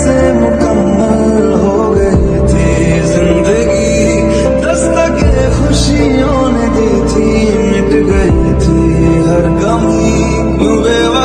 से मुकम्मल हो गई थी जिंदगी, दस्तके खुशियों ने दी थी, मिट गई थी हर कमी। यूं बेवफा